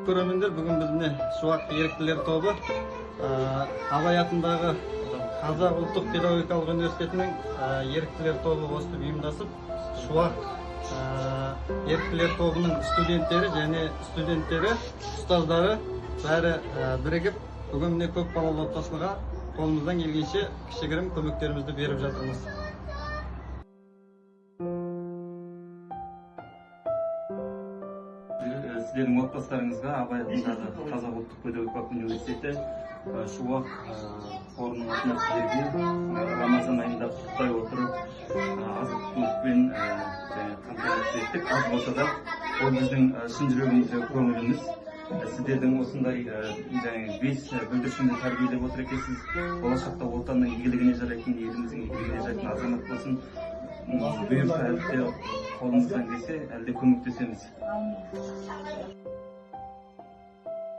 көрермендер, бүгін бізде Шуақ еріктілер тобы Абай атындағы Қазақ ұлттық педагогикалық университетінің еріктілер тобы қосып ұйымдасып, Шуақ еріктілер тобының студенттері және студенттері, ұстаздары бәрі бірігіп, бүгін міне көп балалы отбасыға қолымыздан келгенше кішігірім көмектерімізді беріп жатырмыз. Сіздердің отбасыларыңызға Абай атындағы Қазақ ұлттық педагогикалық университеті Шуақ қорының атынан сіздерге Рамазан айында құттықтай отырып, азық-түлікпен қамтамасыз еттік. Аз болса да, ол біздің шын жүрегіміздегі көңіліміз. Сіздердің осындай 5 бүлдіршінді тәрбиелеп отыр екенсіз. Болашақта отанның игілігіне жарайтын, еліміздің игілігіне жарайтын азамат болсын. Бұйырса әлде қолымыздан келсе, әлде көмектесеміз.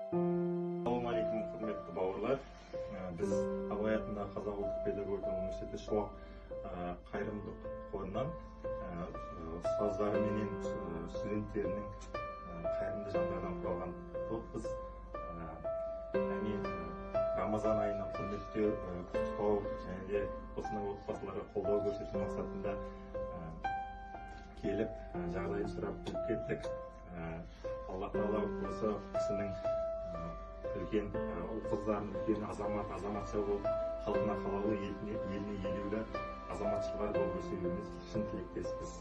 Ассалаумағалейкум, құрметті бауырлар. Біз Абай атындағы Қазақ ұлттық педагогикалық университеті Шуақ қайырымдылық қорынан ұстаздары менен студенттерінің қайырымды жандардан құралған топпыз. Рамазан айына құрметтеу, құттықтау және де осындай отбасыларға қолдау көрсету мақсатында келіп, жағдайын сұрап кеттік. Алла Тағала осы кісінің үлкен ұл-қыздарын үлкен азаматша болып, халқына қалаулы, еліне елеулі азаматшылар болып өсуіміз шын тілектеспіз.